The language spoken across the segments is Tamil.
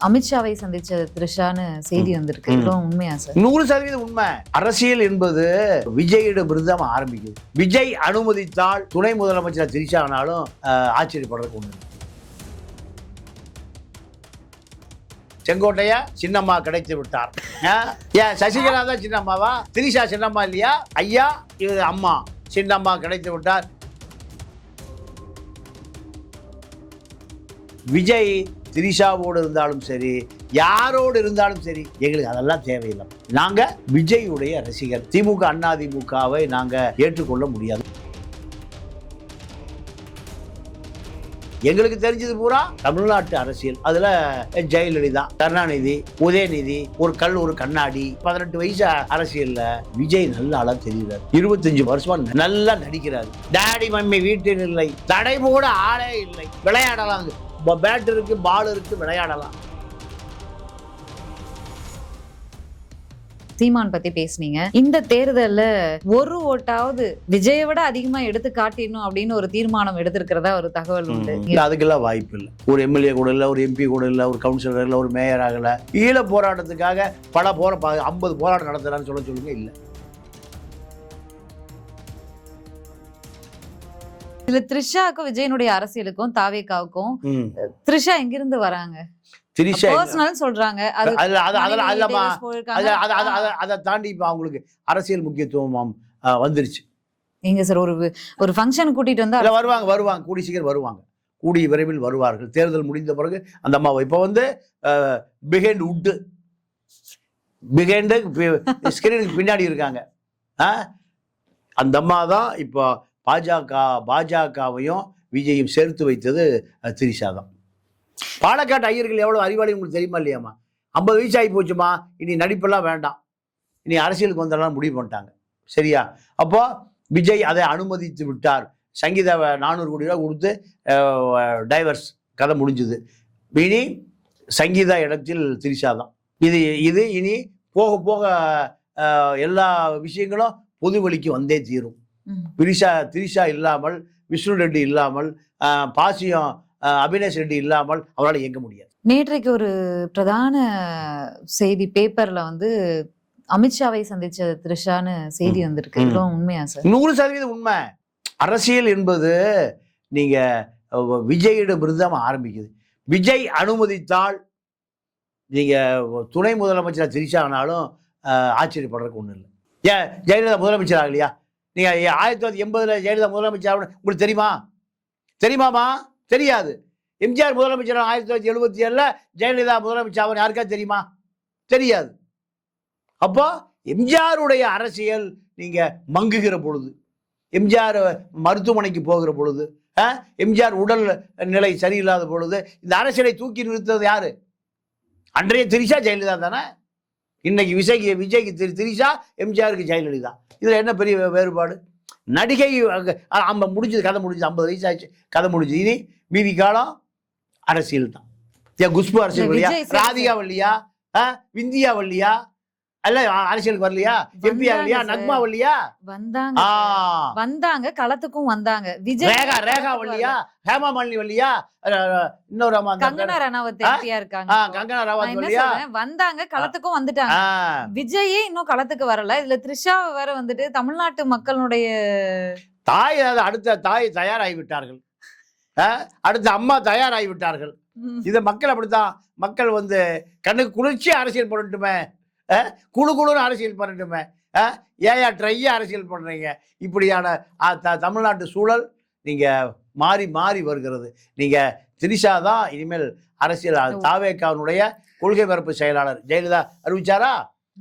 அமித்ஷாவை சந்திச்ச த்ரிஷான்னு செய்தி வந்திருக்கு. இவ்வளவு உண்மையா சார்? 100% உண்மை. அரசியல் என்பது விஜயிடமிருந்து தான் ஆரம்பிக்குது. விஜய் அனுமதித்தால் துணை முதலமைச்சர் த்ரிஷா ஆனாலும் ஆச்சரியப்படுறதுக்கு ஒண்ணு. செங்கோட்டையா சின்னம்மா கிடைத்து விட்டார். ஏன் சசிகலா தான் சின்னம்மாவா? த்ரிஷா சின்னம்மா இல்லையா? ஐயா இது அம்மா சின்னம்மா கிடைத்து விட்டார். விஜய் த்ரிஷாவோடு இருந்தாலும் சரி, யாரோடு இருந்தாலும் சரி, எங்களுக்கு அதெல்லாம் தேவையில்லை. நாங்க விஜயுடைய ரசிகர். திமுக அண்ணா திமுகவை நாங்க ஏற்றுக்கொள்ள முடியாது. எங்களுக்கு தெரிஞ்சது பூரா தமிழ்நாட்டு அரசியல். அதுல ஜெயலலிதா, கருணாநிதி, உதயநிதி, ஒரு கல் ஒரு கண்ணாடி. 18 வயசு அரசியல்ல விஜய் நல்ல ஆளா தெரியுறாரு. 25 வருஷமா நல்லா நடிக்கிறாரு. டாடி மம்மி வீட்டில் இல்லை, தடை போட ஆளே இல்லை. விளையாடலாம், பேட் இருக்கு, பால் இருக்கு, விளையாடலாம். சீமான் பத்தி பேசுனீங்க. இந்த தேர்தல்ல ஒரு ஓட்டாவது விஜயை விட அதிகமா எடுத்து காட்டிடணும் அப்படின்னு ஒரு தீர்மானம் எடுத்திருக்கிறதா ஒரு தகவல் உண்டு. அதுக்கெல்லாம் வாய்ப்பு இல்லை. ஒரு எம்எல்ஏ கூட இல்லை, ஒரு எம்பி கூட இல்லை, ஒரு கவுன்சிலர் இல்லை, ஒரு மேயர் ஆகல. ஈழ போராட்டத்துக்காக பல 50 போராட்டம் நடத்துறான்னு சொல்லுங்க. இல்லை, இதுல த்ரிஷாவுக்கும் விஜயனுடைய அரசியலுக்கும் தாவேகாவுக்கும் த்ரிஷா எங்கிருந்து வராங்க? சொல்றாங்க. அதை தாண்டி இப்ப அவங்களுக்கு அரசியல் முக்கியத்துவம் வந்துருச்சு. நீங்க சார் ஒரு ஃபங்க்ஷன் கூட்டிட்டு வந்தா வருவாங்க கூடி சீக்கிரம் வருவாங்க. கூடி விரைவில் வருவார்கள். தேர்தல் முடிந்த பிறகு அந்த அம்மாவை இப்ப வந்து ஸ்கிரீனுக்கு பின்னாடி இருக்காங்க. அந்த அம்மா தான் இப்போ பாஜகவையும் விஜயும் சேர்த்து வைத்தது த்ரிஷா தான். பாலக்காட்டு ஐயர்கள் எவ்வளவு அறிவாளி உங்களுக்கு தெரியுமா இல்லையாம்மா? 50 வயசு ஆகி போச்சுமா, இனி நடிப்பெல்லாம் வேண்டாம், இனி அரசியலுக்கு வந்தெல்லாம் முடிவு பண்ணிட்டாங்க. சரியா? அப்போ விஜய் அதை அனுமதித்து விட்டார். சங்கீதாவை 400 கோடி ரூபா கொடுத்து டைவர்ஸ் கதை முடிஞ்சுது. இனி சங்கீதா இடத்தில் த்ரிஷா தான். இது இனி போக போக எல்லா விஷயங்களும் பொது வழிக்கு வந்தே தீரும். த்ரிஷா இல்லாமல், விஷ்ணு ரெட்டி இல்லாமல், பாசியம் அபினேஷ் ரெட்டி இல்லாமல் அவரால் இயங்க முடியாது. நேற்றைக்கு ஒரு பிரதான செய்தி பேப்பர்ல வந்து அமித்ஷாவை சந்திச்ச த்ரிஷான்னு செய்தி வந்திருக்கு. இவ்வளவு உண்மையா சார்? 100% உண்மை. அரசியல் என்பது நீங்க விஜயிடமிருந்து தான் ஆரம்பிக்குது. விஜய் அனுமதித்தால் நீங்க துணை முதலமைச்சர் த்ரிஷா ஆனாலும் ஆச்சரியப்படுறதுக்கு ஒண்ணு இல்லை. ஏன் ஜெயலலிதா முதலமைச்சர் ஆகலையா? நீங்க 1980 ஜெயலலிதா முதலமைச்சர் உங்களுக்கு தெரியுமாமா? தெரியாது. எம்ஜிஆர் முதலமைச்சர் 1977 ஜெயலலிதா முதலமைச்சர் யாருக்கா தெரியுமா? தெரியாது. அப்போ எம்ஜிஆருடைய அரசியல் நீங்க மங்குகிற பொழுது, எம்ஜிஆர் மருத்துவமனைக்கு போகிற பொழுது, எம்ஜிஆர் உடல் நிலை சரியில்லாத பொழுது இந்த அரசியலை தூக்கி நிறுத்தது யாரு? அன்றைய த்ரிஷா ஜெயலலிதா தானே. இன்னைக்கு விஜய்க்கு த்ரிஷா, எம்ஜிஆருக்கு ஜெயலலிதா. இதுல என்ன பெரிய வேறுபாடு? நடிகை முடிஞ்சது, கதை முடிஞ்சது. 50 வயசு ஆச்சு, கதை முடிஞ்சது. இனி மீதி காலம் அரசியல் தான். குஷ்பு அரசியல் இல்லையா? ராதிகா வல்லியா? விந்தியா வல்லியா? அல்ல அரசியலுக்கு வரலையா? எம்பி ஆகலையா? நக்மா வல்லியா? வந்தாங்க, களத்துக்கும் வந்தாங்க. விஜய் ரேகா வல்லியா? ஹேமா மாலினி வல்லியா? இன்னொரு கங்கனா ரனாவத் எம்பியா இருக்காங்க. கங்கனா ரனாவத் வல்லியா? வந்தாங்க, களத்துக்கும் வந்துட்டாங்க. விஜயே இன்னும் களத்துக்கு வரல. இதுல த்ரிஷா வேற வந்துட்டு தமிழ்நாட்டு மக்களுடைய தாய், அடுத்த தாய் தயாராகிவிட்டார்கள். அடுத்த அம்மா தயாராகிவிட்டார்கள். இதை மக்கள் அப்படித்தான். மக்கள் வந்து கண்ணுக்கு குளிர்ச்சி அரசியல் பண்ணட்டுமே, குழுன்னு அரசியல் பண்ணட்டுமே, ஏயா ட்ரையா அரசியல் பண்றீங்க? இப்படியான தமிழ்நாட்டு சூழல் நீங்க மாறி வருகிறது. நீங்க த்ரிஷா தான் இனிமேல் அரசியல். தாவேகாவுடைய கொள்கை பரப்பு செயலாளர் ஜெயலலிதா அறிவிச்சாரா?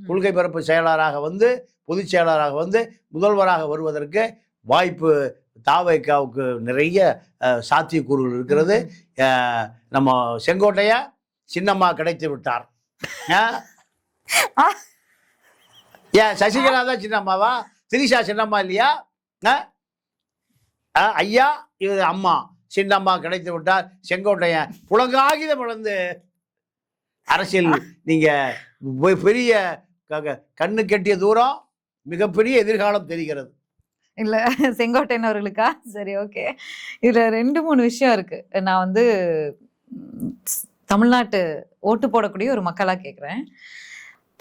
கொள்கை பரப்பு செயலாளராக வந்து, பொதுச் செயலாளராக வந்து, முதல்வராக வருவதற்கு வாய்ப்பு தாவேகாவுக்கு நிறைய சாத்தியக்கூறுகள் இருக்கிறது. நம்ம செங்கோட்டையா சின்னம்மா கிடைத்து விட்டார். ஏன் சசிகலா தான் சின்னம்மாவா? த்ரிஷா சின்னம்மா இல்லையா? ஐயா இது அம்மா சின்னம்மா கிடைத்து விட்டார். செங்கோட்டையன் புலங்காகிதம் இழந்து அரசியல் நீங்க பெரிய கண்ணு கெட்டிய தூரம், மிகப்பெரிய எதிர்காலம் தெரிகிறது. இல்ல செங்கோட்டையன் அவர்களுக்கா? சரி, ஓகே. இதுல 2-3 விஷயம் இருக்கு. நான் வந்து தமிழ்நாட்டு ஓட்டு போடக்கூடிய ஒரு மக்களா கேக்குறேன்.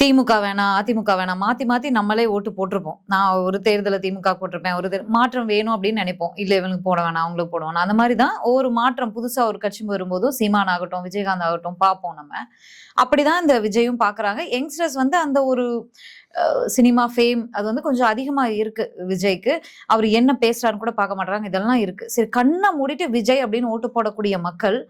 திமுக வேணாம், அதிமுக வேணாம், மாத்தி மாத்தி நம்மளே ஓட்டு போட்டிருப்போம். நான் ஒரு தேர்தல திமுக போட்டிருப்பேன், ஒரு மாற்றம் வேணும் அப்படின்னு நினைப்போம். இல்ல இவங்களுக்கு போட வேணாம், அவங்களுக்கு போட வேணாம். அந்த மாதிரிதான் ஒவ்வொரு மாற்றம் புதுசா ஒரு கட்சி வரும்போதும் சீமான் ஆகட்டும், விஜயகாந்த் ஆகட்டும் பார்ப்போம் நம்ம. அப்படிதான் இந்த விஜயும் பாக்குறாங்க. யங்ஸ்டர்ஸ் வந்து அந்த ஒரு சினிமா ஃபேம் அது வந்து கொஞ்சம் அதிகமா இருக்கு விஜய்க்கு. அவர் என்ன பேசுறாருன்னு கூட பார்க்க மாட்டாங்க. இதெல்லாம் இருக்கு. சரி, கண்ணை மூடிட்டு விஜய் அப்படின்னு ஓட்டு போடக்கூடிய மக்கள்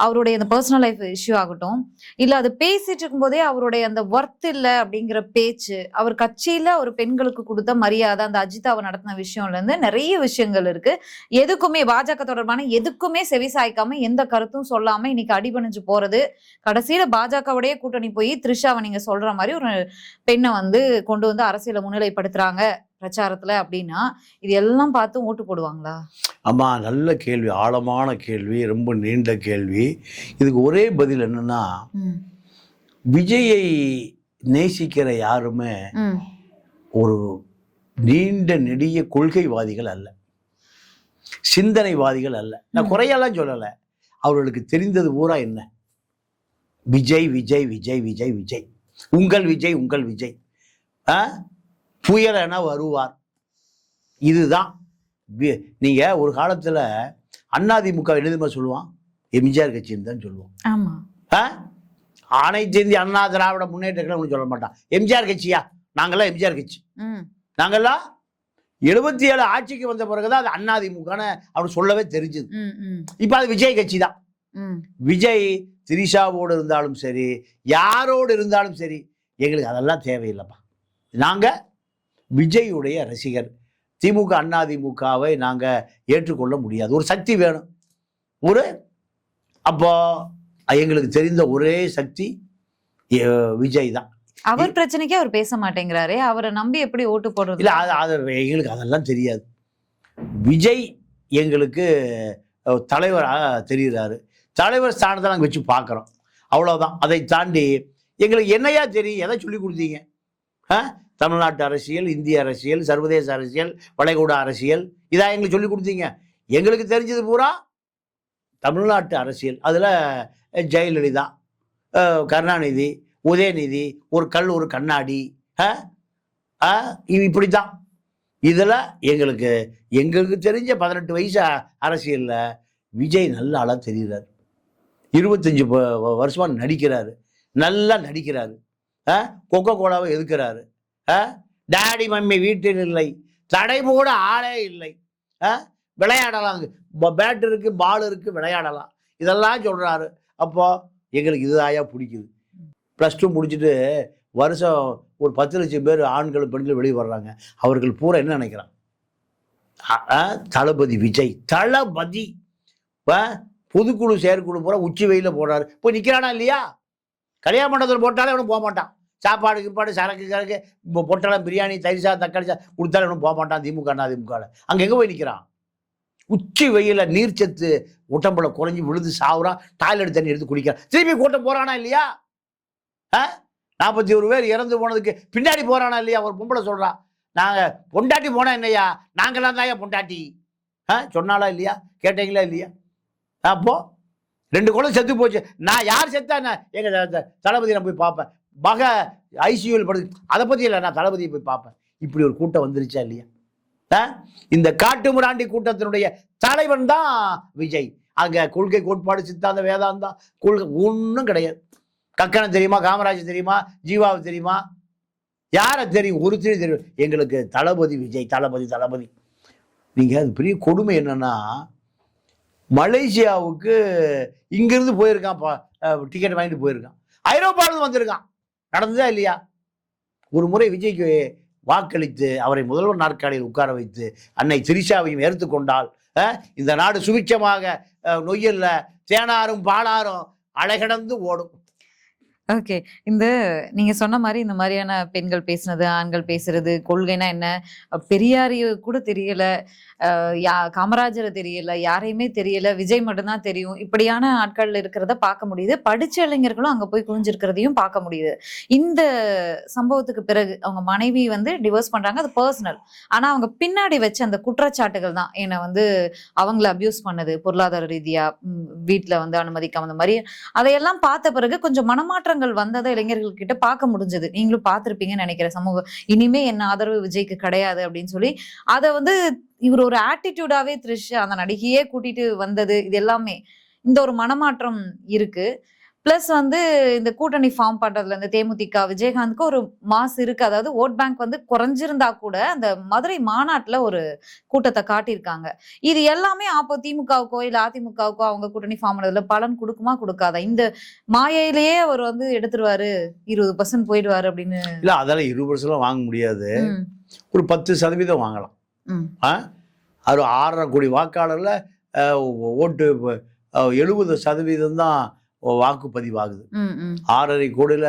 அவருடைய அந்த பர்சனல் லைஃப் இஷ்யூ ஆகட்டும், இல்ல அது பேசிட்டு இருக்கும்போதே அவருடைய அந்த ஒர்த் இல்ல அப்படிங்கிற பேச்சு, அவர் கட்சியில ஒரு பெண்களுக்கு கொடுத்த மரியாதை, அந்த அஜிதாவை நடத்தின விஷயம்ல இருந்து நிறைய விஷயங்கள் இருக்கு. எதுக்குமே பாஜக தொடர்பான எதுக்குமே செவிசாய்க்காம எந்த கருத்தும் சொல்லாம இன்னைக்கு அடிபணிஞ்சு போறது, கடைசியில பாஜகவுடைய கூட்டணி போய் த்ரிஷாவை நீங்க சொல்ற மாதிரி ஒரு பெண்ணை வந்து கொண்டு வந்து அரசியல முன்னிலைப்படுத்துறாங்க பிரச்சாரத்துல அப்படின்னா, இது எல்லாம் பார்த்து ஓட்டு போடுவாங்களா? ஆமா, நல்ல கேள்வி, ஆழமான கேள்வி, ரொம்ப நீண்ட கேள்வி. இதுக்கு ஒரே பதில் என்னன்னா, விஜயை நேசிக்கிற யாருமே ஒரு நீண்ட நெடிய கொள்கைவாதிகள் அல்ல, சிந்தனைவாதிகள் அல்ல. நான் குறையெல்லாம் சொல்லலை. அவர்களுக்கு தெரிந்தது பூரா என்ன? விஜய் விஜய் விஜய் விஜய் விஜய், உங்கள் விஜய் உங்கள் விஜய், புயல் என வருவார். இதுதான். நீங்க ஒரு காலத்துல அதிமுக எழுதுமா சொல்லுவான், எம்ஜிஆர் கட்சின்னு தான் சொல்லுவோம். அனைத்து இந்திய அண்ணா திராவிட முன்னேற்ற கழகம் சொல்ல மாட்டான். எம்ஜிஆர் கட்சியா? நாங்கெல்லாம் எம்ஜிஆர் கட்சி. நாங்கெல்லாம் 77 ஆட்சிக்கு வந்த பிறகுதான் அது அதிமுகன்னு அவனு சொல்லவே தெரிஞ்சது. இப்ப அது விஜய் கட்சி தான். விஜய் திரிஷாவோடு இருந்தாலும் சரி, யாரோடு இருந்தாலும் சரி, எங்களுக்கு அதெல்லாம் தேவையில்லைப்பா. நாங்க விஜயுடைய ரசிகர். திமுக அதிமுகவை நாங்க ஏற்றுக்கொள்ள முடியாது. ஒரு சக்தி வேணும். அப்போ எங்களுக்கு தெரிந்த ஒரே சக்தி விஜய் தான். அவர் பிரச்சனைக்கு அவர் பேச மாட்டேங்கிறாரே, அவரை நம்பி எப்படி ஓட்டு போடுறது? இல்ல, எங்களுக்கு அதெல்லாம் தெரியாது. விஜய் எங்களுக்கு தலைவராக தெரிகிறாரு. தலைவர் ஸ்தானத்தை நாங்கள் வச்சு பார்க்குறோம், அவ்வளோதான். அதை தாண்டி எங்களுக்கு என்னையா தெரியும்? எதை சொல்லி கொடுத்தீங்க? தமிழ்நாட்டு அரசியல், இந்திய அரசியல், சர்வதேச அரசியல், வளைகுடா அரசியல், இதாக எங்களுக்கு சொல்லி கொடுத்தீங்க. எங்களுக்கு தெரிஞ்சது பூரா தமிழ்நாட்டு அரசியல். அதில் ஜெயலலிதா, கருணாநிதி, உதயநிதி, ஒரு கல் ஒரு கண்ணாடி, இப்படித்தான். இதில் எங்களுக்கு தெரிஞ்ச 18 வயசு அரசியலில் விஜய் நல்ல ஆளாக தெரிகிறார். 25 வருஷமாக நடிக்கிறாரு, நல்லா நடிக்கிறாரு. கொக்கோ கோலாவை எதுக்குறாரு. டாடி மம்மி வீட்டில் இல்லை, தடை போட ஆளே இல்லை, விளையாடலாம், பேட் இருக்கு, பால் இருக்கு, விளையாடலாம், இதெல்லாம் சொல்றாரு. அப்போ எங்களுக்கு இதுதாயா பிடிக்குது. +2 முடிச்சுட்டு வருஷம் ஒரு 10 லட்சம் பேர் ஆண்கள் பெண்கள் வெளியே வர்றாங்க. அவர்கள் பூரா என்ன நினைக்கிறான்? தளபதி விஜய், தளபதி. பொதுக்குழு செயற்குழு பூரா உச்சி வெயில போடுறாரு. போய் நிற்கிறானா இல்லையா? கல்யாண மண்டபத்தில் போட்டாலே அவனும் போக மாட்டான். சாப்பாடு கிப்பாடு சரக்கு பொட்டலம் பிரியாணி தயிர் சாதம் தக்காளி சாதம் கொடுத்தாலும் ஒன்றும் போக மாட்டான். திமுக அதிமுக அங்கே எங்கே போய் நிற்கிறான்? உச்சி வெயில நீர்ச்சத்து உடம்புல குறைஞ்சி விழுந்து சாவுறான். டாய்லெட் தண்ணி எடுத்து குடிக்கிறான். திருப்பி கூட்டம் போறானா இல்லையா? 41 பேர் இறந்து போனதுக்கு பின்னாடி போறானா இல்லையா? ஒரு பொம்பளை சொல்றான், நாங்க பொண்டாட்டி போனா என்னையா, நாங்களாம் தாயா பொண்டாட்டி. சொன்னாலா இல்லையா? கேட்டீங்களா இல்லையா? அப்போ 2 குழந்தை செத்து போச்சு. நான் யார் செத்தா எங்க தளபதி நான் போய் பார்ப்பேன். ஐசியூவில் படுது, அதை பத்தி இல்லை, நான் தளபதியை போய் பார்ப்பேன். இப்படி ஒரு கூட்டம் வந்துருச்சா இல்லையா? இந்த காட்டு முராண்டி கூட்டத்தினுடைய தலைவன் தான் விஜய். அங்க கொள்கை கோட்பாடு சித்தாந்த வேதாந்தம் கொள்கை ஒன்றும் கிடையாது. கக்கனை தெரியுமா? காமராஜ் தெரியுமா? ஜீவாவை தெரியுமா? யாரை தெரியும்? ஒருத்தரையும் தெரியும். எங்களுக்கு தளபதி விஜய், தளபதி தளபதி. நீங்க அது பெரிய கொடுமை என்னன்னா, மலேசியாவுக்கு இங்கிருந்து போயிருக்கான், டிக்கெட் வாங்கிட்டு போயிருக்கான், ஐரோப்பாவிலிருந்து வந்திருக்கான். நடந்ததா இல்லையா? ஒரு முறை விஜய்க்கு வாக்களித்து அவரை முதல்வர் நாற்காலியில் உட்கார வைத்து அன்னை திரிஷாவையும் ஏற்றுக்கொண்டால் இந்த நாடு சுபிட்சமாக நொய்யல்ல தேனாரும் பாலாரும் அலைகடந்து ஓடும். ஓகே. இந்த நீங்க சொன்ன மாரி இந்த மாரியான பெண்கள் பேசினது, ஆண்கள் பேசுறது, கொள்கைனா என்ன, பெரியாரைய கூட தெரியல, காமராஜர தெரியல, யாரையுமே தெரியல, விஜய் மட்டும் தான் தெரியும். இப்படியான ஆட்கள் இருக்கிறத பார்க்க முடியுது. படிச்ச இளைஞர்களும் அங்க போய் குவிஞ்சிருக்கிறதையும் பார்க்க முடியுது. இந்த சம்பவத்துக்கு பிறகு அவங்க மனைவி வந்து டிவோர்ஸ் பண்றாங்க. அது பெர்சனல். ஆனா அவங்க பின்னாடி வச்ச அந்த குற்றச்சாட்டுகள் தான் என்ன வந்து அவங்கள அபியூஸ் பண்ணது, பொருளாதார ரீதியா, வீட்ல வந்து அனுமதிக்காம அந்த மாரி அதையெல்லாம் பார்த்த பிறகு கொஞ்சம் மனமாற்றங்கள் வந்ததை இளைஞர்கள் கிட்ட பார்க்க முடிஞ்சது. நீங்களும் பார்த்திருப்பீங்கன்னு நினைக்கிறேன். இனிமே என்ன ஆதரவு விஜய்க்கு கிடையாது அப்படின்னு சொல்லி அத வந்து இவர் ஒரு ஆட்டிடியூடாவே த்ரிஷ் அந்த நடிகையே கூட்டிட்டு வந்தது இது எல்லாமே இந்த ஒரு மனமாற்றம் இருக்கு. பிளஸ் வந்து இந்த கூட்டணி ஃபார்ம் பண்றதுல இந்த தேமுதிக விஜயகாந்துக்கு ஒரு மாஸ் இருக்கு. அதாவது ஓட் பேங்க் வந்து குறைஞ்சிருந்தா கூட அந்த மதுரை மாநாட்டுல ஒரு கூட்டத்தை காட்டியிருக்காங்க. இது எல்லாமே அப்போ திமுகவுக்கோ இல்ல அதிமுகவுக்கோ அவங்க கூட்டணி ஃபார்ம் பண்ணதுல பலன் கொடுக்குமா கொடுக்காதா? இந்த மாயையிலேயே அவர் வந்து எடுத்துருவாரு 20% போயிடுவாரு அப்படின்னு. இல்ல அதெல்லாம் 20% வாங்க முடியாது. ஒரு 10% வாங்கலாம். அது 6.5 கோடி வாக்காளர்ல ஓட்டு 70% தான் வாக்குப்பதிவாகுது. 6.5 கோடியில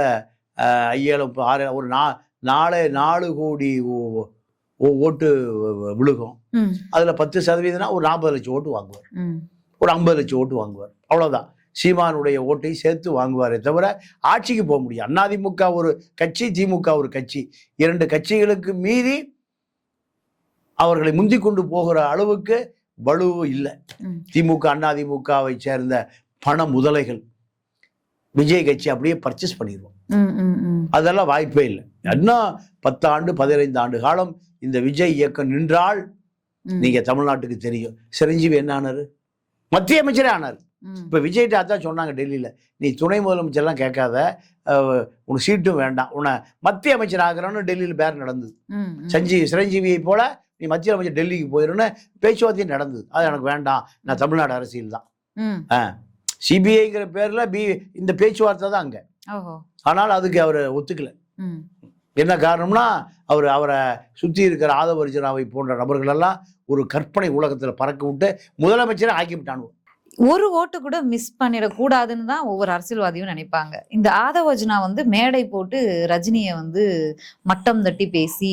5,000 ஒரு 4 கோடி ஓட்டு விழுகும். அதுல 10% ஒரு 40 லட்சம் ஓட்டு வாங்குவார், ஒரு 50 லட்சம் ஓட்டு வாங்குவார். அவ்வளவுதான். சீமானுடைய ஓட்டை சேர்த்து வாங்குவாரே தவிர ஆட்சிக்கு போக முடியும். அதிமுக ஒரு கட்சி, திமுக ஒரு கட்சி, 2 கட்சிகளுக்கு மீறி அவர்களை முந்தி கொண்டு போகிற அளவுக்கு வலு இல்லை. திமுக அதிமுகவை சேர்ந்த பண முதலைகள் விஜய் கட்சி அப்படியே பர்ச்சேஸ் பண்ணிடுவோம். அதெல்லாம் வாய்ப்பே இல்லை. இன்னும் 10 ஆண்டு 15 ஆண்டு காலம் இந்த விஜய் இயக்கம் நின்றால் நீங்க தமிழ்நாட்டுக்கு தெரியும். சிரஞ்சீவி என்ன ஆனாரு? மத்திய அமைச்சரே ஆனார். இப்ப விஜய்கிட்ட அதான் சொன்னாங்க டெல்லியில, நீ துணை முதலமைச்சர்லாம் கேட்காத, உனக்கு சீட்டும் வேண்டாம், உன்னை மத்திய அமைச்சர் ஆகிறோன்னு டெல்லியில பேர் நடந்தது. சிரஞ்சீவியை போல நீ மத்திய அமைச்சர் டெல்லிக்கு போயிருன்னு பேச்சுவார்த்தையும் நடந்தது. அது எனக்கு வேண்டாம், நான் தமிழ்நாடு அரசியல் தான், சிபிஐங்கிற பேர்ல இந்த பேச்சுவார்த்தை தான் அங்க. ஆனால் அதுக்கு அவர் ஒத்துக்கல. என்ன காரணம்னா அவரை சுத்தி இருக்கிற ஆதவ அர்ஜுனாவை போன்ற நபர்கள் எல்லாம் ஒரு கற்பனை உலகத்துல பறக்க விட்டு முதலமைச்சரை ஆக்கி விட்டானுவோம். ஒரு ஓட்டு கூட மிஸ் பண்ணிடக்கூடாதுன்னு தான் ஒவ்வொரு அரசியல்வாதியும் நினைப்பாங்க. இந்த ஆதவ அர்ஜுனா வந்து மேடை போட்டு ரஜினியை வந்து மட்டம் தட்டி பேசி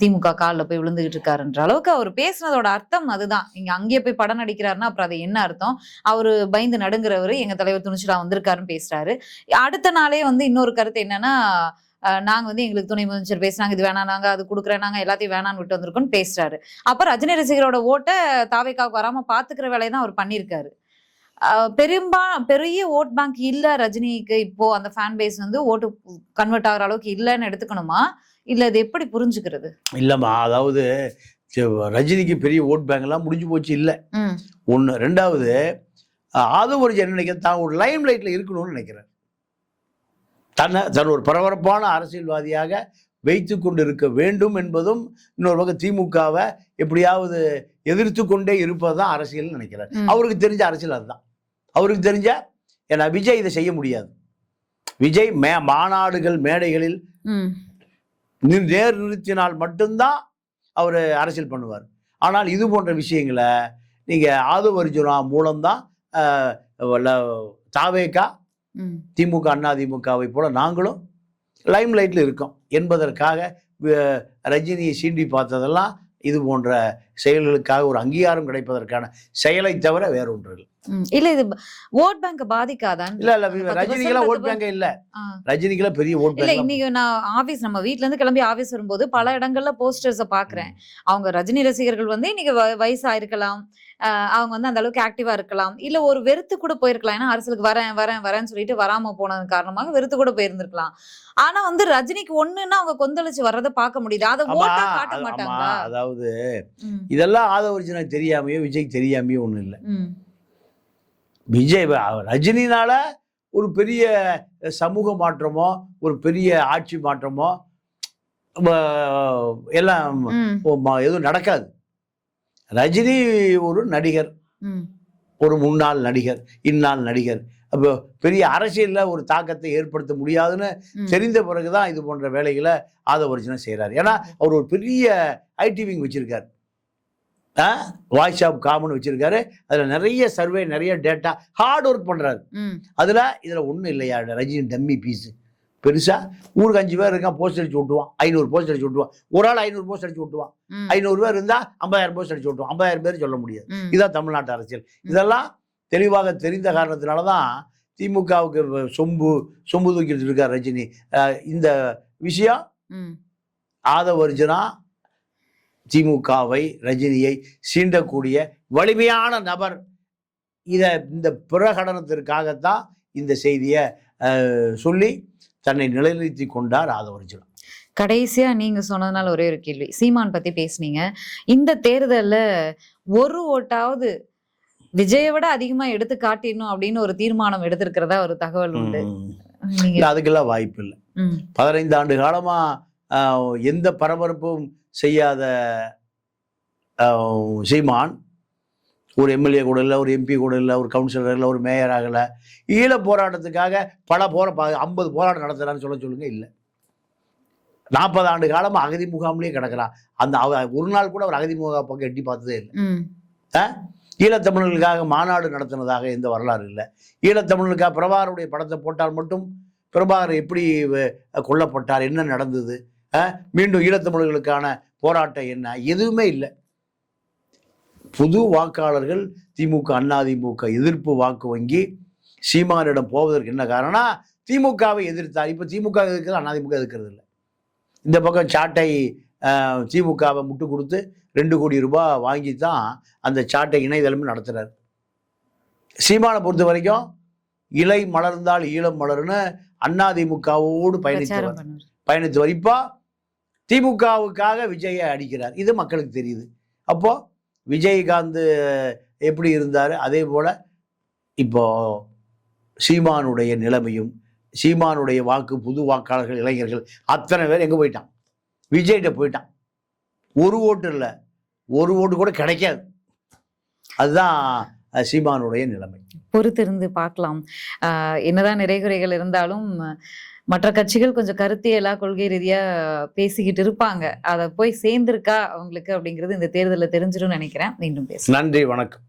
திமுக காலில் போய் விழுந்துகிட்டு இருக்காருன்ற அளவுக்கு அவர் பேசினதோட அர்த்தம் அதுதான். இங்க அங்கேயே போய் படம் நடிக்கிறாருன்னா அப்புறம் அது என்ன அர்த்தம்? அவரு பயந்து நடுங்கிறவரு எங்க தலைவர் துணிச்சலா வந்திருக்காருன்னு பேசுறாரு. அடுத்த நாளே வந்து இன்னொரு கருத்து என்னன்னா, நாங்க வந்து எங்களுக்கு துணை முதலமைச்சர் பேசுறாங்க, இது வேணாம், நாங்க அது கொடுக்குறேன், நாங்க எல்லாத்தையும் வேணான்னு விட்டு வந்திருக்கோம்னு பேசுறாரு. அப்ப ரஜினி ரசிகரோட ஓட்டை தாவேக்காவுக்கு வராம பாத்துக்கிற வேலையை தான் அவர் பண்ணியிருக்காரு. பெரிய ஓட் பேங்க் இல்ல ரஜினிக்கு இப்போ அந்த ஃபேன் பேஸ் வந்து ஓட்டு கன்வெர்ட் ஆகிற அளவுக்கு இல்லைன்னு எடுத்துக்கணுமா, இல்ல இது எப்படி புரிஞ்சுக்கிறது? இல்லம்மா, அதாவது ரஜினிக்கு பெரிய ஓட் பேங்க் எல்லாம் முடிஞ்சு போச்சு இல்ல. ஒண்ணு. ரெண்டாவது, ஆதவ அர்ஜுனா நினைக்கிறேன் தான் ஒரு லைம் லைட்ல இருக்கணும்னு நினைக்கிறேன். தன் ஒரு பரபரப்பான அரசியல்வாதியாக வைத்து கொண்டு இருக்க வேண்டும் என்பதும், இன்னொரு பக்கம் திமுகவை எப்படியாவது எதிர்த்து கொண்டே இருப்பதுதான் அரசியல் நினைக்கிறார். அவருக்கு தெரிஞ்ச அரசியல் அதுதான். அவருக்கு தெரிஞ்ச, ஏன்னா விஜய் இதை செய்ய முடியாது. விஜய் மாநாடுகள் மேடைகளில் நேர் நிறுத்தினால் மட்டும்தான் அவர் அரசியல் பண்ணுவார். ஆனால் இது போன்ற விஷயங்களை நீங்க ஆதவ அர்ஜுனா மூலம்தான் தாவேகா திமுக அதிமுகவை போல நாங்களும் லைம் லைட்ல இருக்கோம் என்பதற்காக ரஜினியை சீண்டி பார்த்ததெல்லாம் இது போன்ற செயல்களுக்காக ஒரு அங்கீகாரம் கிடைப்பதற்கான செயலை தவிர வேற ஒன்று இல்லை. இல்ல இது ஓட் பேங்க் பாதிக்காதான்? இல்ல ரஜினிக்கெல்லாம் ஓட் பேங்க் இல்ல. ரஜினிக்கெல்லாம் பெரிய ஓட் பேங்க் இல்ல. இன்னைக்கு நான் ஆபீஸ், நம்ம வீட்ல இருந்து கிளம்பி ஆபீஸ் வரும்போது பல இடங்கள்ல போஸ்டர்ஸ பாக்குறேன். அவங்க ரஜினி ரசிகர்கள் வந்து இன்னைக்கு வயசா இருக்கலாம், அவங்க வந்து அந்த அளவுக்கு ஆக்டிவா இருக்கலாம், இல்ல ஒரு வெறுத்து கூட போயிருக்கலாம். ஏன்னா அரசியலுக்கு வரேன்னு சொல்லிட்டு வராம போனது காரணமாக வெறுத்து கூட போயிருந்திருக்கலாம். ஆனா வந்து ரஜினிக்கு ஒண்ணுன்னா அவங்க கொந்தளிச்சு வர்றதை பார்க்க முடியுது. அதை ஓட்டா காட்ட மாட்டாங்க. அதாவது இதெல்லாம் ஆதவ அர்ஜுனா தெரியாமையோ விஜய் தெரியாமையோ ஒண்ணும் இல்லை. விஜய் ரஜினினால ஒரு பெரிய சமூக மாற்றமோ ஒரு பெரிய ஆட்சி மாற்றமோ எல்லாம் எதுவும் நடக்காது. ரஜினி ஒரு நடிகர், ஒரு முன்னாள் நடிகர், இந்நாள் நடிகர். அப்போ பெரிய அரசியல்ல ஒரு தாக்கத்தை ஏற்படுத்த முடியாதுன்னு தெரிந்த பிறகுதான் இது போன்ற வேலைகளை ஆதவ அர்ஜுனா செய்யறாரு. ஏன்னா அவர் ஒரு பெரிய ஐடி விங் வச்சிருக்காரு. வாய்ஸ் ஆஃப் காமன் வச்சிருக்காரு. அதுல நிறைய சர்வே, நிறைய டேட்டா, ஹார்ட் ஒர்க் பண்றாரு. இதுல ஒண்ணும் இல்லையா ரஜினி டம்மி பீஸ். பெருசா ஊருக்கு 5 பேர் இருக்கான், போஸ்ட் அடிச்சு விட்டுவான், 500 போஸ்ட் அடிச்சு விட்டுவான். ஒரு ஆள் 500 போஸ்ட் அடிச்சு விட்டுவான். 500 பேர் இருந்தா 50,000 போஸ்ட் அடிச்சு விட்டுவான். 50,000 பேர் சொல்ல முடியாது. இதான் தமிழ்நாட்டு அரசியல். இதெல்லாம் தெளிவாக தெரிந்த காரணத்தினாலதான் திமுகவுக்கு சொம்பு தூக்கிட்டு இருக்கார் ரஜினி. இந்த விஷயம் ஆதவர்ஜுனா திமுகவை, ரஜினியை சீண்டக்கூடிய வலிமையான நபர். இந்த பிரகடனத்திற்காகத்தான் இந்த செய்தியை சொல்லி தன்னை நிலைநிறுத்தி கொண்டார் ஆதவர்ஜுனா. கடைசியா நீங்க சொன்னதுனால ஒரே ஒரு கேள்வி. சீமான் பத்தி பேசுனீங்க. இந்த தேர்தல்ல ஒரு ஓட்டாவது விஜயை விட அதிகமா எடுத்து காட்டிடணும் அப்படின்னு ஒரு தீர்மானம் எடுத்திருக்கிறதா ஒரு தகவல் உண்டு. அதுக்கெல்லாம் வாய்ப்பு இல்லை. 15 ஆண்டு காலமா எந்த பரபரப்பும் செய்யாத சீமான் ஒரு எம்எல்ஏ கூட இல்லை, ஒரு எம்பி கூட இல்லை, ஒரு கவுன்சிலர் இல்லை, ஒரு மேயர் ஆகலை. ஈழ போராட்டத்துக்காக 50 போராட்டம் நடத்துறான்னு சொல்லுங்க. இல்லை, 40 ஆண்டு காலமா அகதி முகாம்லேயே கிடக்கிறான். ஒரு நாள் கூட அவர் அகதி முகாம் பக்கம் எட்டி பார்த்ததே இல்லை. ஈழத்தமிழர்களுக்காக மாநாடு நடத்தினதாக எந்த வரலாறு இல்லை. ஈழத்தமிழர்களுக்காக பிரபாகருடைய படத்தை போட்டால் மட்டும் பிரபாகர் எப்படி கொல்லப்பட்டார், என்ன நடந்தது, மீண்டும் ஈழத்தமிழர்களுக்கான போராட்டம் என்ன, எதுவுமே இல்லை. புது வாக்காளர்கள் திமுக, அதிமுக எதிர்ப்பு வாக்கு வங்கி சீமானிடம் போவதற்கு என்ன காரணம்? திமுகவை எதிர்த்தார். இப்போ திமுக எதிர்க்கிறது, அதிமுக எதிர்க்கிறது இல்லை. இந்த பக்கம் சாட்டை திமுகவை முட்டு கொடுத்து 2 கோடி ரூபாய் வாங்கி தான் அந்த சாட்டை இணையதளமே நடத்துறாரு. சீமானை பொறுத்த வரைக்கும் இலை மலர்ந்தால் ஈழம் மலர்னு அதிமுகவோடு பயணித்தவர். இப்போ திமுகவுக்காக விஜயை அடிக்கிறார். இது மக்களுக்கு தெரியுது. அப்போ விஜயகாந்த் எப்படி இருந்தார், அதே போல இப்போ சீமானுடைய நிலைமையும், சீமானுடைய வாக்கு, புது வாக்காளர்கள், இளைஞர்கள் அத்தனை பேர் எங்கே போயிட்டான்? விஜய்கிட்ட போயிட்டான். ஒரு ஓட்டு இல்லை, ஒரு ஓட்டு கூட கிடைக்காது. அதுதான் சீமானுடைய நிலைமை. பொறுத்திருந்து பார்க்கலாம். என்னதான் நிறைகுறைகள் இருந்தாலும் மற்ற கட்சிகள் கொஞ்சம் கருத்தியலா, கொள்கை ரீதியா பேசிக்கிட்டு இருப்பாங்க. அதை போய் சேர்ந்திருக்கா அவங்களுக்கு அப்படிங்கிறது இந்த தேர்தலில் தெரிஞ்சிடும் நினைக்கிறேன். மீண்டும் பேச. நன்றி, வணக்கம்.